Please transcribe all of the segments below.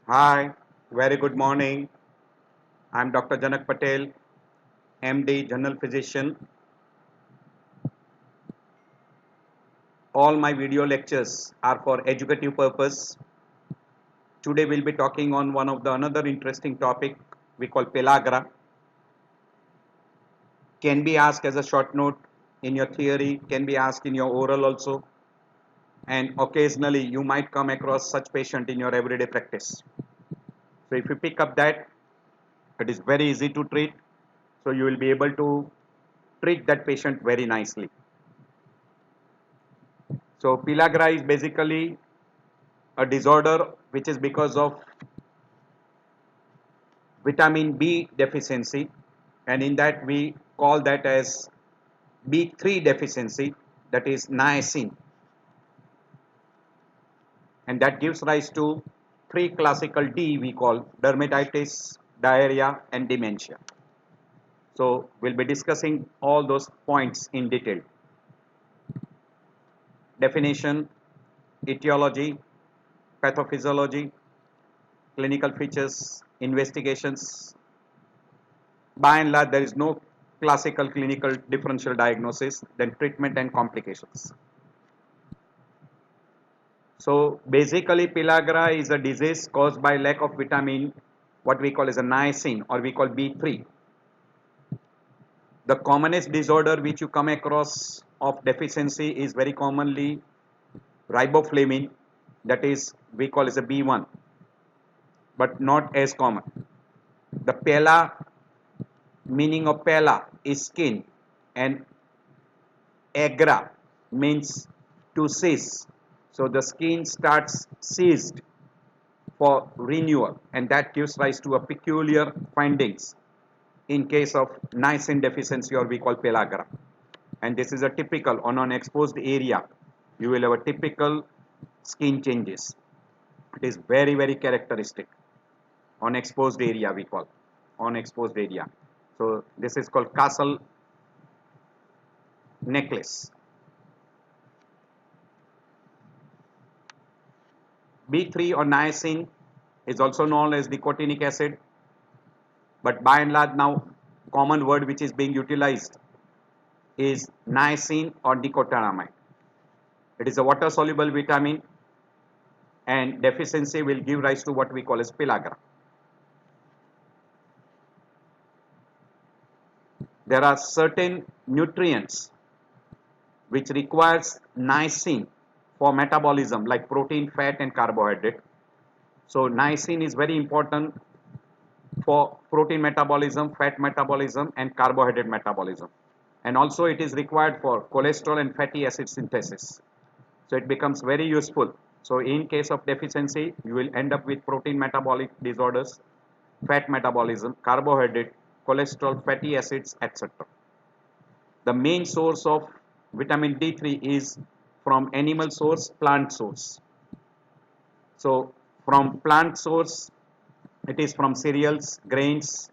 Hi, very good morning. I'm Dr. Janak Patel, MD, General Physician. All my video lectures are for educative purpose. Today we'll be talking on one of the another interesting topic we call pellagra. Can be asked as a short note in your theory, can be asked in your oral also, and occasionally you might come across such patient in your everyday practice. So if you pick up that, it is very easy to treat. So you will be able to treat that patient very nicely. So pellagra is basically a disorder which is because of vitamin B deficiency, and in that we call that as B3 deficiency, that is niacin, and that gives rise to three classical D we call dermatitis, diarrhea and dementia. So we'll be discussing all those points in detail. Definition, etiology, pathophysiology, clinical features, investigations. By and large, there is no classical clinical differential diagnosis, then treatment and complications. So basically, pellagra is a disease caused by lack of vitamin, what we call as a niacin, or we call B3. The commonest disorder which you come across of deficiency is very commonly riboflavin, that is we call as a B1, but not as common. The pella, meaning of pella is skin, and agra means to seize. So the skin starts seized for renewal, and that gives rise to a peculiar findings in case of niacin deficiency, or we call pellagra. And this is a typical on an exposed area. You will have a typical skin changes. It is very characteristic on exposed area, we call on exposed area. So this is called castle necklace. B3 or niacin is also known as nicotinic acid, but by and large now common word which is being utilized is niacin or nicotinamide. It is a water soluble vitamin, and deficiency will give rise to what we call as pellagra. There are certain nutrients which requires niacin for metabolism, like protein, fat and carbohydrate. So niacin is very important for protein metabolism, fat metabolism and carbohydrate metabolism, and also it is required for cholesterol and fatty acid synthesis. So it becomes very useful. So in case of deficiency, you will end up with protein metabolic disorders, fat metabolism, carbohydrate, cholesterol, fatty acids, etc. The main source of vitamin D3 is from animal source, plant source. So from plant source, it is from cereals, grains,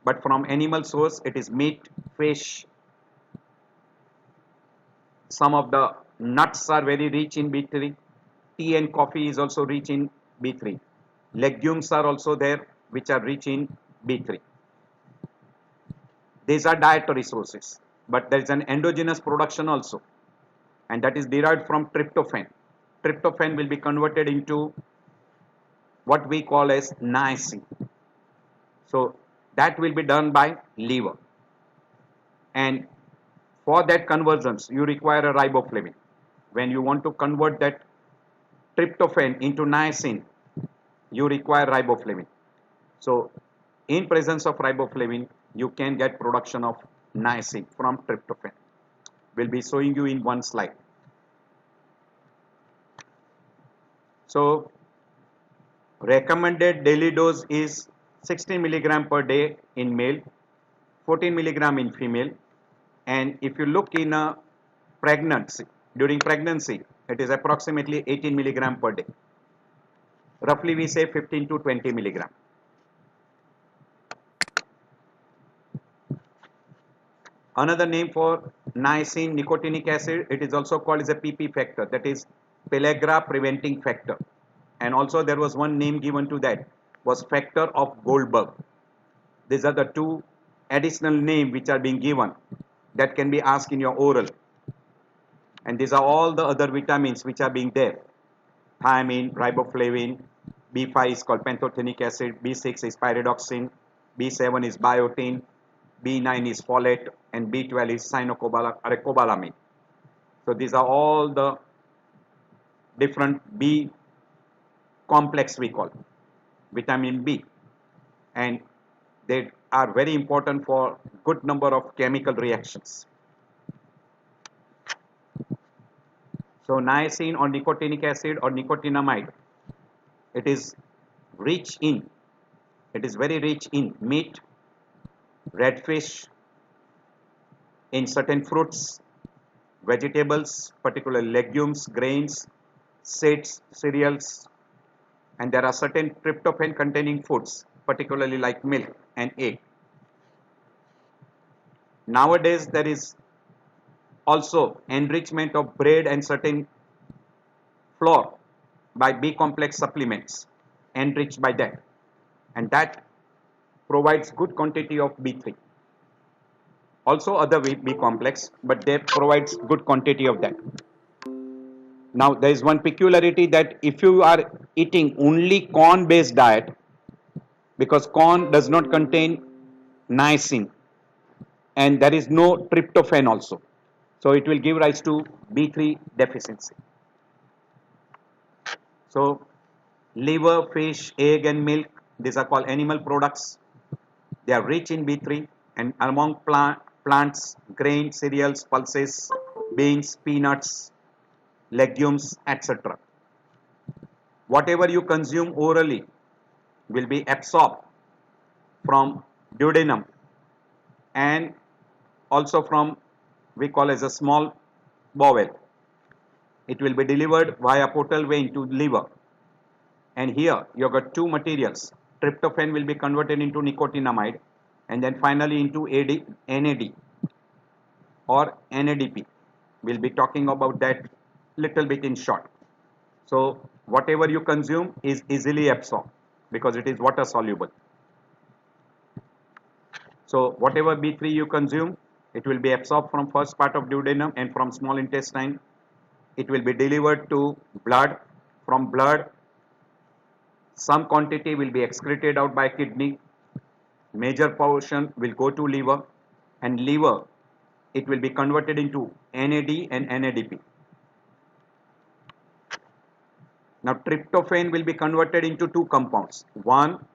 but from animal source, it is meat, fish. Some of the nuts are very rich in B3. Tea and coffee is also rich in B3. Legumes are also there, which are rich in B3. These are dietary sources, but there is an endogenous production also, and that is derived from tryptophan. Tryptophan will be converted into what we call as niacin. So that will be done by liver, and for that conversions you require a riboflavin. When you want to convert that tryptophan into niacin, you require riboflavin. So in presence of riboflavin, you can get production of niacin from tryptophan. We'll be showing you in one slide. So recommended daily dose is 16 milligram per day in male, 14 milligram in female, and if you look in a pregnancy, during pregnancy, it is approximately 18 milligram per day. Roughly we say 15 to 20 milligram. Another name for niacin, nicotinic acid, it is also called as a PP factor, that is pellagra preventing factor. and also there was one name given to that, was factor of Goldberg. These are the two additional names which are being given that can be asked in your oral. And these are all the other vitamins which are being there. Thiamine, riboflavin, B5 is called pantothenic acid, B6 is pyridoxine, B7 is biotin, B9 is folate, and B12 is cyanocobalamin. So these are all the different B complex we call vitamin B, and they are very important for good number of chemical reactions. So niacin or nicotinic acid or nicotinamide, it is rich in, it is very rich in meat, red fish, in certain fruits, vegetables, particularly legumes, grains, seeds, cereals, and there are certain tryptophan containing foods, particularly like milk and egg. Nowadays, there is also enrichment of bread and certain flour by B complex supplements enriched by that, and that provides good quantity of B3. Also other B complex, but they provides good quantity of that. Now there is one peculiarity that if you are eating only corn based diet, because corn does not contain niacin and there is no tryptophan also, so it will give rise to B3 deficiency. So liver, fish, egg and milk, these are called animal products. They are rich in B3, and among plants, grain, cereals, pulses, beans, peanuts, legumes, etc. Whatever you consume orally will be absorbed from duodenum and also from, we call as a small bowel. It will be delivered via portal vein to liver, and here you have got two materials. Tryptophan will be converted into nicotinamide and then finally into NAD or NADP. We'll be talking about that little bit in short. So whatever you consume is easily absorbed because it is water soluble. So whatever B3 you consume, it will be absorbed from first part of duodenum and from small intestine. It will be delivered to blood. From blood, some quantity will be excreted out by kidney. Major portion will go to liver, and liver, it will be converted into NAD and NADP. Now tryptophan will be converted into two compounds. One,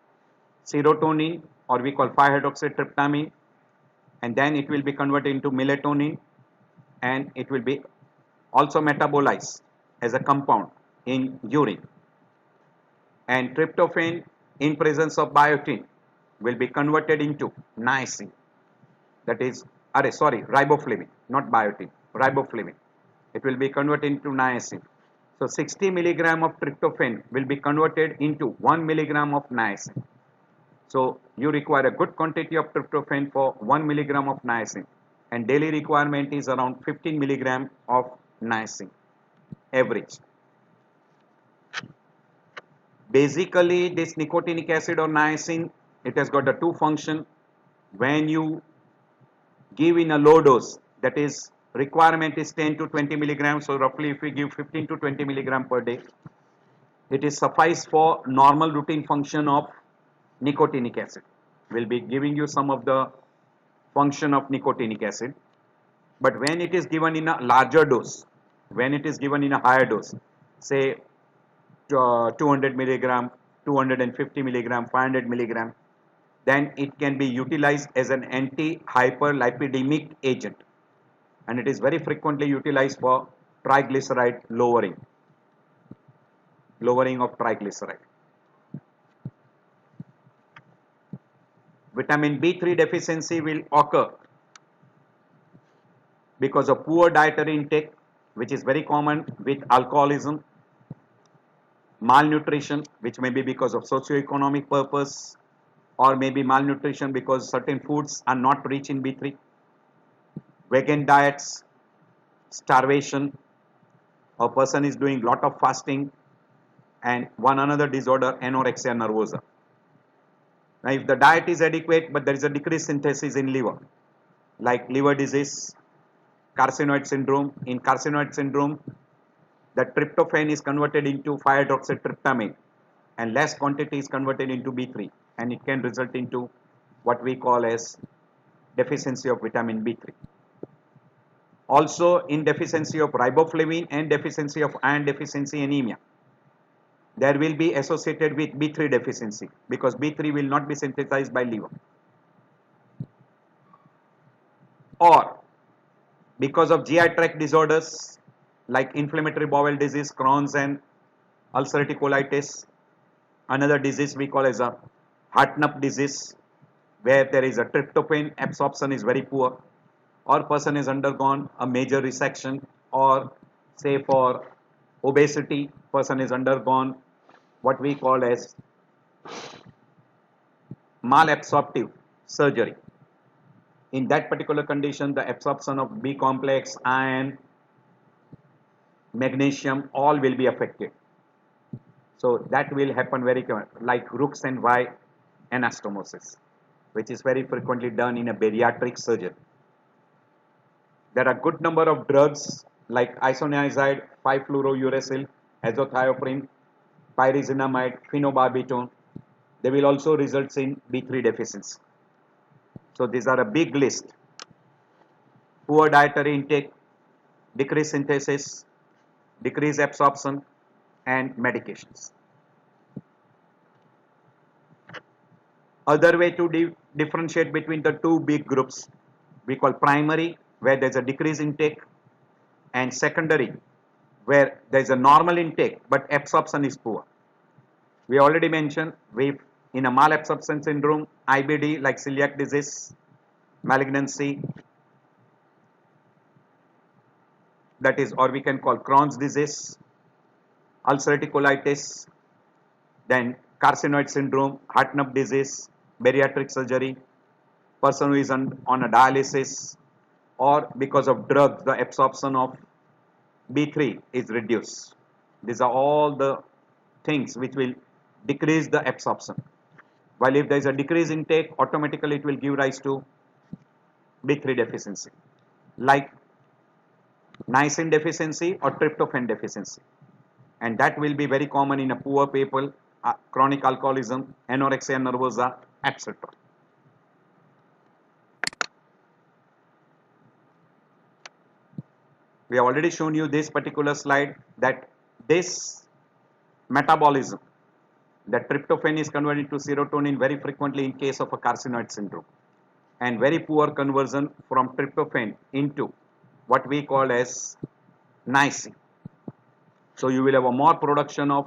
serotonin, or we call 5-hydroxytryptamine, and then it will be converted into melatonin, and it will be also metabolized as a compound in urine. And tryptophan in presence of biotin will be converted into niacin, that is, riboflavin, not biotin, riboflavin. It will be converted into niacin. So 60 milligram of tryptophan will be converted into 1 milligram of niacin. So you require a good quantity of tryptophan for 1 milligram of niacin, and daily requirement is around 15 milligram of niacin average. Basically this nicotinic acid or niacin, it has got the two function. When you give in a low dose, that is requirement is 10 to 20 milligrams, so roughly if we give 15 to 20 milligram per day, it is suffice for normal routine function of nicotinic acid. We'll be giving you some of the function of nicotinic acid, but when it is given in a larger dose, when it is given in a higher dose, say 200 milligram, 250 milligram, 500 milligram, then it can be utilized as an anti-hyperlipidemic agent, and it is very frequently utilized for triglyceride lowering of triglyceride. Vitamin B3 deficiency will occur because of poor dietary intake, which is very common with alcoholism, malnutrition, which may be because of socio-economic purpose, or maybe malnutrition because certain foods are not rich in B3, vegan diets, starvation, a person is doing lot of fasting, and one another disorder, anorexia nervosa. Now, if the diet is adequate, but there is a decreased synthesis in liver, like liver disease, carcinoid syndrome. In carcinoid syndrome, the tryptophan is converted into 5-hydroxytryptamine, and less quantity is converted into B3, and it can result into what we call as deficiency of vitamin B3. Also, in deficiency of riboflavin and deficiency of iron deficiency anemia, there will be associated with B3 deficiency, because B3 will not be synthesized by liver. Or because of GI tract disorders like inflammatory bowel disease, Crohn's and ulcerative colitis, another disease we call as a Hartnup disease, where there is a tryptophan absorption is very poor, or person has undergone a major resection, or say for obesity, person has undergone what we call as malabsorptive surgery. In that particular condition, the absorption of B complex, iron, magnesium, all will be affected. So that will happen very common, like Rooks and Y anastomosis, which is very frequently done in a bariatric surgery. There are good number of drugs like isoniazid, 5-fluorouracil, azathioprine, pyrazinamide, phenobarbital. They will also result in B3 deficiency. So these are a big list. Poor dietary intake, decreased synthesis, decreased absorption, and medications. Other way to differentiate between the two big groups, we call primary, where there is a decreased intake, and secondary, where there is a normal intake but absorption is poor. We already mentioned in a malabsorption syndrome, IBD like celiac disease, malignancy, that is, or we can call Crohn's disease, ulcerative colitis, then carcinoid syndrome, Hartnup disease, bariatric surgery, person who is on a dialysis, or because of drugs, the absorption of B3 is reduced. These are all the things which will decrease the absorption. While if there is a decrease in intake, automatically it will give rise to B3 deficiency, like niacin deficiency or tryptophan deficiency. And that will be very common in a poor people, chronic alcoholism, anorexia nervosa, etc. We have already shown you this particular slide, that this metabolism, that tryptophan is converted to serotonin very frequently in case of a carcinoid syndrome, and very poor conversion from tryptophan into what we call as niacin. So you will have a more production of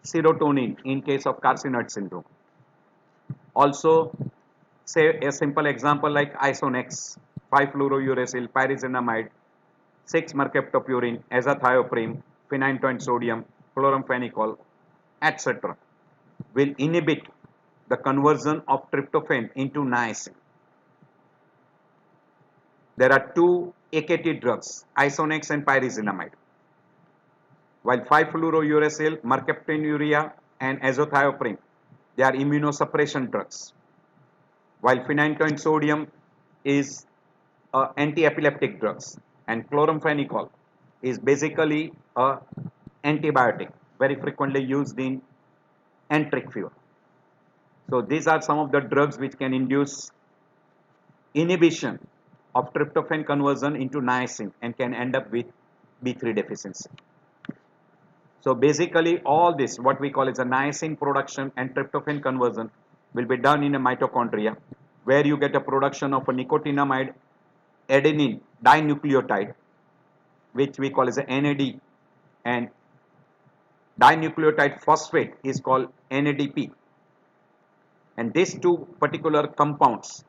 serotonin in case of carcinoid syndrome. Also, say a simple example like Isonex, 5-fluorouracil, pyrazinamide, 6-mercaptopurine, azathioprine, phenytoin sodium, chloramphenicol, etc. will inhibit the conversion of tryptophan into niacin. There are two AKT drugs, Isonex and pyrazinamide. While 5-fluorouracil, mercaptonuria, and azathioprine, they are immunosuppression drugs. While phenytoin sodium is anti-epileptic drugs, and chloramphenicol is basically a antibiotic, very frequently used in enteric fever. So these are some of the drugs which can induce inhibition of tryptophan conversion into niacin and can end up with B3 deficiency. So basically all this, what we call as a niacin production and tryptophan conversion, will be done in a mitochondria, where you get a production of a nicotinamide adenine dinucleotide, which we call as a NAD, and dinucleotide phosphate is called NADP. And these two compounds,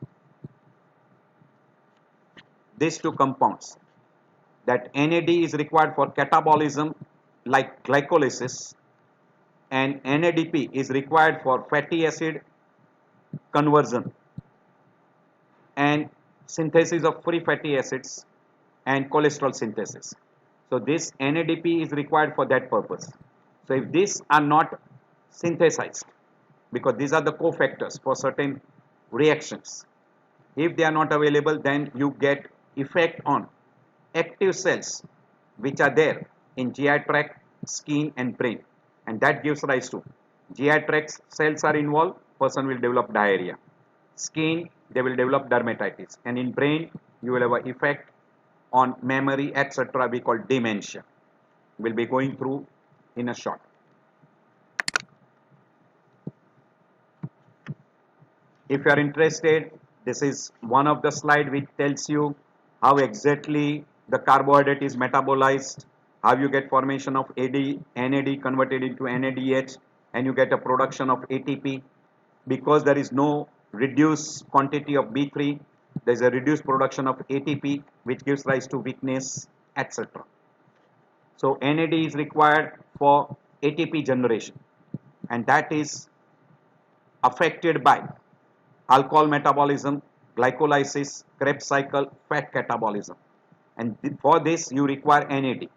that NAD is required for catabolism like glycolysis, and NADP is required for fatty acid conversion and synthesis of free fatty acids and cholesterol synthesis. So this NADP is required for that purpose. So if these are not synthesized, because these are the cofactors for certain reactions, if they are not available, then you get effect on active cells which are there in GI tract, skin and brain, and that gives rise to GI tract cells are involved, person will develop diarrhea. Skin, they will develop dermatitis, and in brain you will have an effect on memory, etc. We call dementia. We'll be going through in a short. If you are interested, this is one of the slide which tells you how exactly the carbohydrate is metabolized, how you get formation of NAD converted into NADH, and you get a production of ATP. Because there is no reduced quantity of B3, there is a reduced production of ATP, which gives rise to weakness, etc. So NAD is required for ATP generation, and that is affected by alcohol metabolism, glycolysis, Krebs cycle, fat catabolism. And for this you require NAD.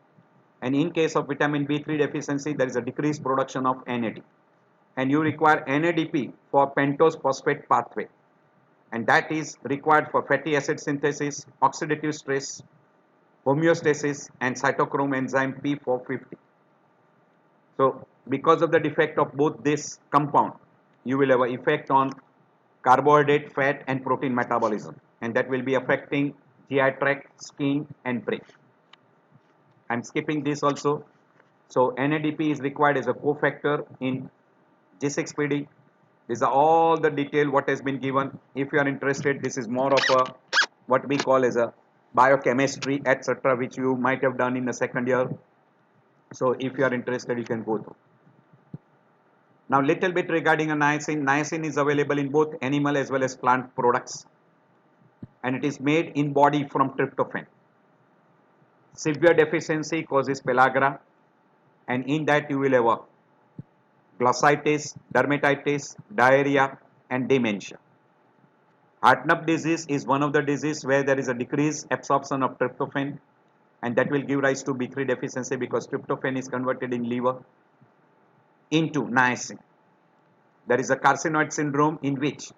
And in case of vitamin B3 deficiency, there is a decreased production of NAD. And you require NADP for pentose phosphate pathway. And that is required for fatty acid synthesis, oxidative stress, homeostasis, and cytochrome enzyme P450. So because of the defect of both this compound, you will have an effect on carbohydrate, fat and protein metabolism, and that will be affecting GI tract, skin and brain. I am skipping this also. So NADP is required as a cofactor in G6PD. These are all the detail what has been given. If you are interested, this is more of a what we call as a biochemistry, etc., which you might have done in the second year. So if you are interested, you can go through. Now little bit regarding a niacin. Niacin is available in both animal as well as plant products, and it is made in body from tryptophan. Severe deficiency causes pellagra, and in that you will have a glossitis, dermatitis, diarrhea and dementia. Hartnup disease is one of the diseases where there is a decreased absorption of tryptophan, and that will give rise to B3 deficiency because tryptophan is converted in liver into niacin. There is a carcinoid syndrome in which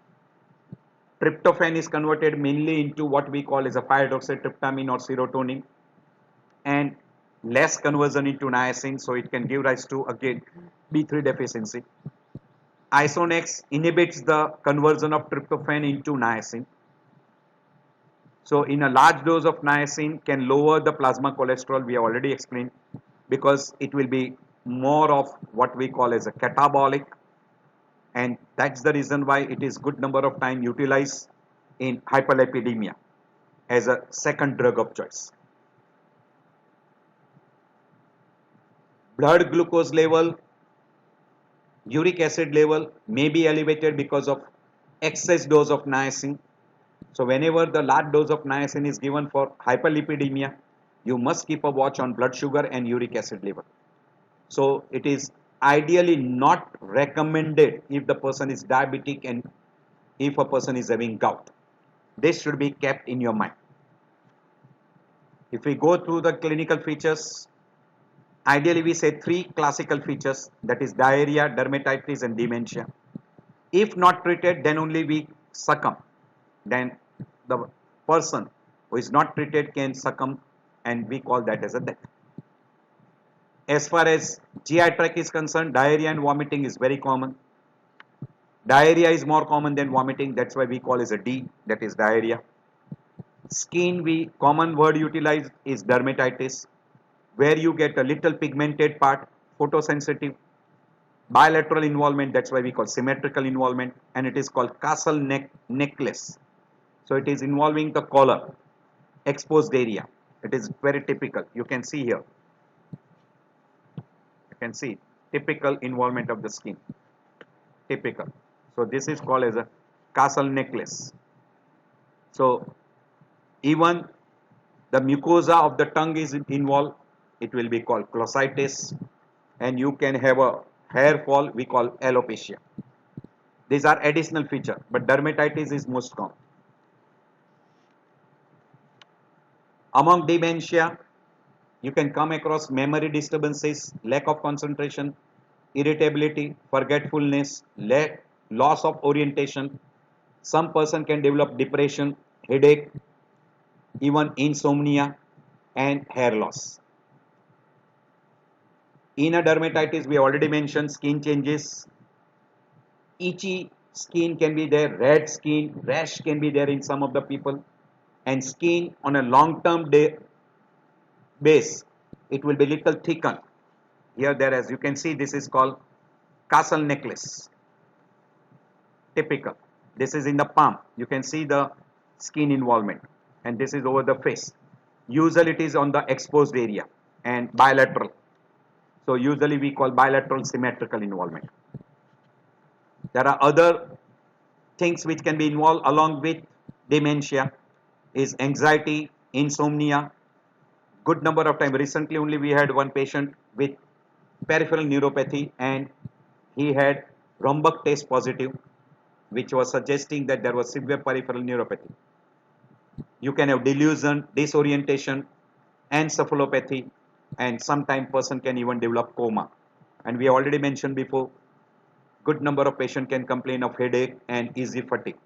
tryptophan is converted mainly into what we call as a pyridoxytryptamine or serotonin, and less conversion into niacin, so it can give rise to again B3 deficiency. Isonex inhibits the conversion of tryptophan into niacin. So in a large dose of niacin can lower the plasma cholesterol, we have already explained, because it will be more of what we call as a catabolic, and that's the reason why it is good number of time utilized in hyperlipidemia as a second drug of choice. Blood glucose level, uric acid level may be elevated because of excess dose of niacin. So whenever the large dose of niacin is given for hyperlipidemia, you must keep a watch on blood sugar and uric acid level. So it is ideally not recommended if the person is diabetic and if a person is having gout. This should be kept in your mind. If we go through the clinical features, ideally we say 3 classical features, that is diarrhea, dermatitis and dementia. If not treated, then only we succumb. Then the person who is not treated can succumb, and we call that as a death. As far as GI tract is concerned, diarrhea and vomiting is very common. Diarrhea is more common than vomiting, that's why we call as a D, that is diarrhea. Skin, we common word utilized is dermatitis, where you get a little pigmented part, photosensitive, bilateral involvement, that's why we call symmetrical involvement, and it is called castle necklace. So it is involving the collar, exposed area. It is very typical. You can see here. You can see typical involvement of the skin. Typical. So this is called as a castle necklace. So even the mucosa of the tongue is involved. It will be called glossitis, and you can have a hair fall, we call alopecia. These are additional feature, but dermatitis is most common. Among dementia, you can come across memory disturbances, lack of concentration, irritability, forgetfulness, loss of orientation. Some person can develop depression, headache, even insomnia and hair loss. In a dermatitis, we already mentioned skin changes. Itchy skin can be there, red skin, rash can be there in some of the people, and skin on a long-term base, it will be little thickened. Here, there, as you can see, this is called castle necklace. Typical. This is in the palm. You can see the skin involvement, and this is over the face. Usually, it is on the exposed area and bilateral. So, usually we call bilateral symmetrical involvement. There are other things which can be involved along with dementia is anxiety, insomnia. Good number of time. Recently only we had one patient with peripheral neuropathy and he had Romberg test positive, which was suggesting that there was severe peripheral neuropathy. You can have delusion, disorientation, encephalopathy, and sometimes person can even develop coma. And we already mentioned before, good number of patients can complain of headache and easy fatigue.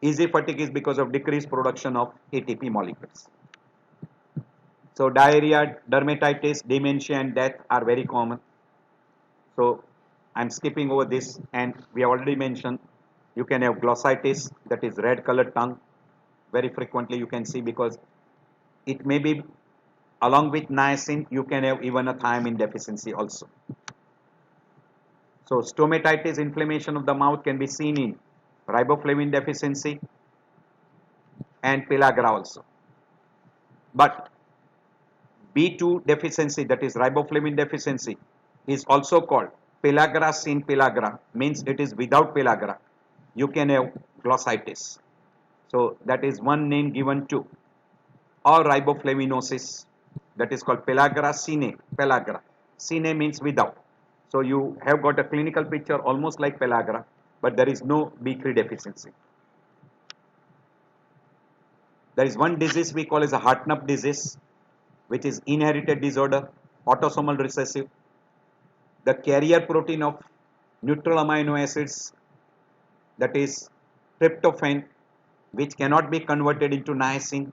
Easy fatigue is because of decreased production of ATP molecules. So diarrhea, dermatitis, dementia and death are very common. So I'm skipping over this, and we already mentioned you can have glossitis, that is red colored tongue. Very frequently you can see, because it may be along with niacin, you can have even a thiamine deficiency also. So stomatitis, inflammation of the mouth, can be seen in riboflavin deficiency and pellagra also. But B2 deficiency, that is riboflavin deficiency, is also called pellagra sin pellagra, means it is without pellagra. You can have glossitis. So that is one name given to, or riboflavinosis, that is called pellagra sine, pellagra. Sine means without. So you have got a clinical picture almost like pellagra, but there is no B3 deficiency. There is one disease we call as a Hartnup disease, which is inherited disorder, autosomal recessive. The carrier protein of neutral amino acids, that is tryptophan, which cannot be converted into niacin,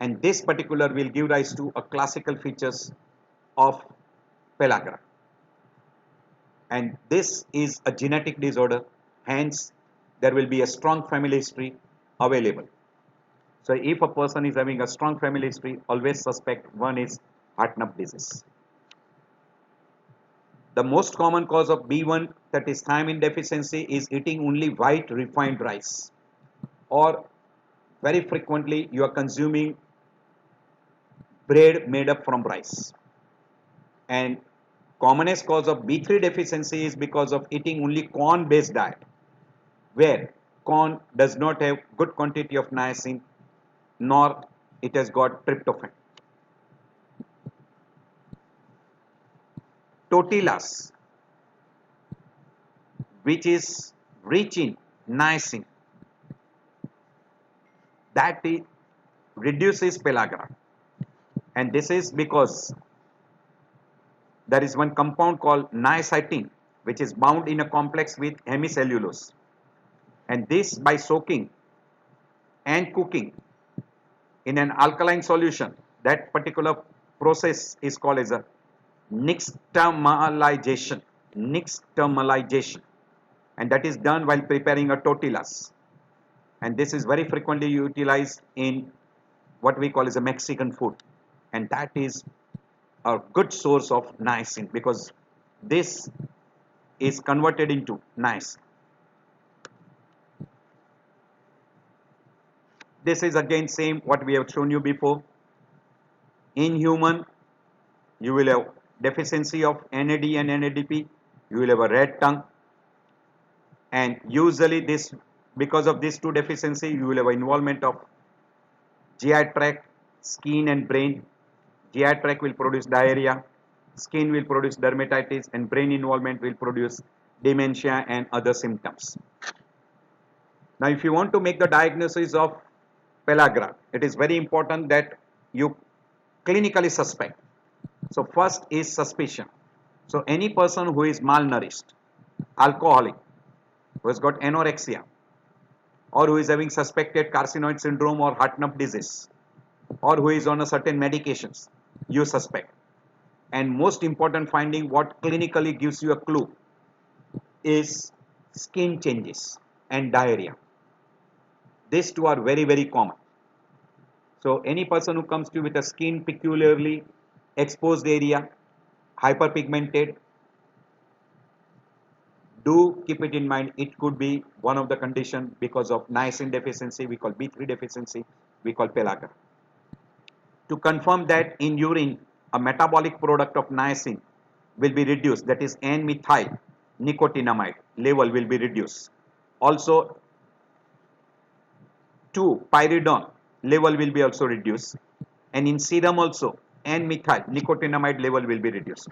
and this particular will give rise to a classical features of pellagra. And this is a genetic disorder, hence there will be a strong family history available. So if a person is having a strong family history, always suspect one is Hartnup disease. The most common cause of B1, that is thiamine deficiency, is eating only white refined rice, or very frequently you are consuming bread made up from rice. And commonest cause of B3 deficiency is because of eating only corn based diet, where corn does not have good quantity of niacin, nor it has got tryptophan. Tortillas, which is rich in niacin, that reduces pellagra, and this is because there is one compound called niacin, which is bound in a complex with hemicellulose, and this, by soaking and cooking in an alkaline solution, that particular process is called as a nixtamalization, and that is done while preparing a tortillas, and this is very frequently utilized in what we call as a Mexican food, and that is a good source of niacin, because this is converted into niacin. This is again same what we have shown you before. In human, you will have deficiency of NAD and NADP, you will have a red tongue, and usually this, because of these two deficiency, you will have involvement of GI tract, skin and brain. GI tract will produce diarrhea, skin will produce dermatitis, and brain involvement will produce dementia and other symptoms. Now if you want to make the diagnosis of pellagra, it is very important that you clinically suspect. So first is suspicion. So any person who is malnourished, alcoholic, who has got anorexia, or who is having suspected carcinoid syndrome or heart nerve disease, or who is on a certain medications, you suspect. And most important finding, what clinically gives you a clue, is skin changes and diarrhea. These two are very, very common. So any person who comes to you with a skin peculiarly exposed area, hyperpigmented, do keep it in mind, it could be one of the condition because of niacin deficiency, we call B3 deficiency, we call pellagra. To confirm that, in urine, a metabolic product of niacin will be reduced, that is N-methyl nicotinamide level will be reduced. Also 2-pyridine level will be also reduced, and in serum also N-methyl nicotinamide level will be reduced.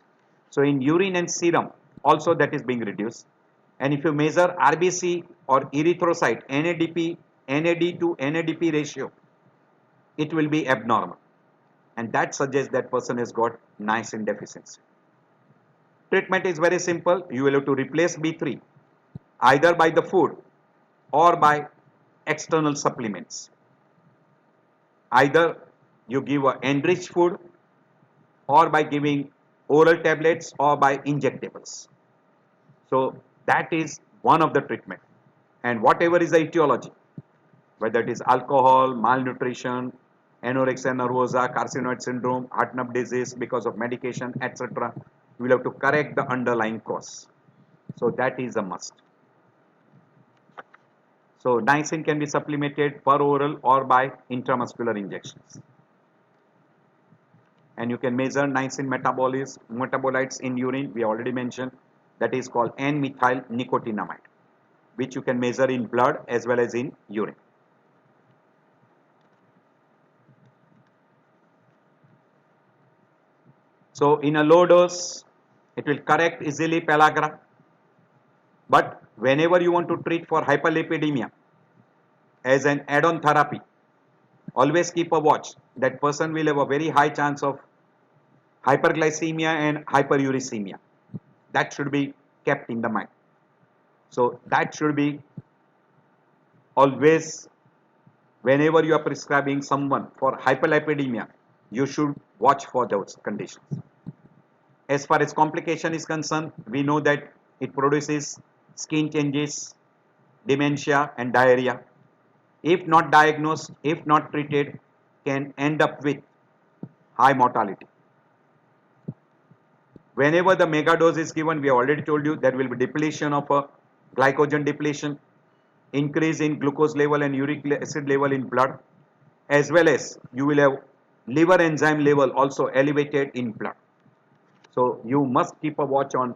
So in urine and serum also that is being reduced. And if you measure RBC or erythrocyte NADP, NAD to NADP ratio, it will be abnormal, and that suggests that person has got niacin deficiency. Treatment is very simple. You will have to replace B3 either by the food or by external supplements. Either you give a enriched food, or by giving oral tablets, or by injectables. So that is one of the treatment. And whatever is the etiology, whether it is alcohol, malnutrition, anorexia nervosa, carcinoid syndrome, heart nerve disease because of medication, etc., you will have to correct the underlying cause. So that is a must. So niacin can be supplemented per oral or by intramuscular injections. And you can measure niacin metabolites in urine. We already mentioned, that is called N-methyl nicotinamide, which you can measure in blood as well as in urine. So in a low dose, it will correct easily pellagra. But whenever you want to treat for hyperlipidemia as an add-on therapy, always keep a watch. That person will have a very high chance of hyperglycemia and hyperuricemia. That should be kept in the mind. So that should be always, whenever you are prescribing someone for hyperlipidemia, you should watch for those conditions. As far as complication is concerned, we know that it produces skin changes, dementia and diarrhea. If not diagnosed, if not treated, can end up with high mortality. Whenever the mega dose is given, we have already told you there will be depletion of a glycogen depletion, increase in glucose level and uric acid level in blood, as well as you will have liver enzyme level also elevated in blood. So you must keep a watch on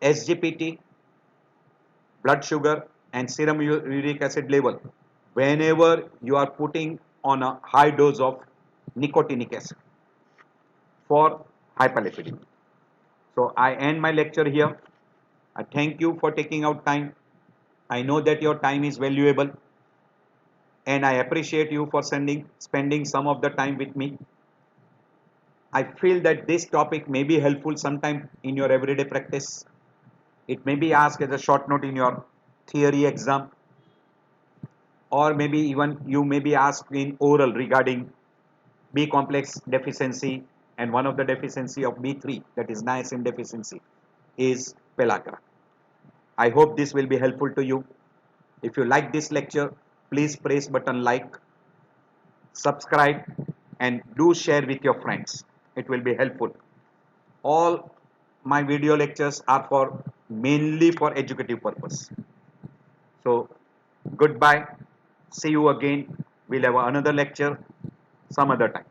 SGPT, blood sugar and serum uric acid level whenever you are putting on a high dose of nicotinic acid for hyperlipidemia. So I end my lecture here. I thank you for taking out time. I know that your time is valuable, and I appreciate you for spending some of the time with me. I feel that this topic may be helpful sometime in your everyday practice. It may be asked as a short note in your theory exam, or maybe even you may be asked in oral regarding B complex deficiency, and one of the deficiency of B3, that is niacin deficiency, is pellagra. I hope this will be helpful to you. If you like this lecture, please press button like, subscribe, and do share with your friends. It will be helpful. All my video lectures are mainly for educative purpose. So goodbye. See you again. We'll have another lecture some other time.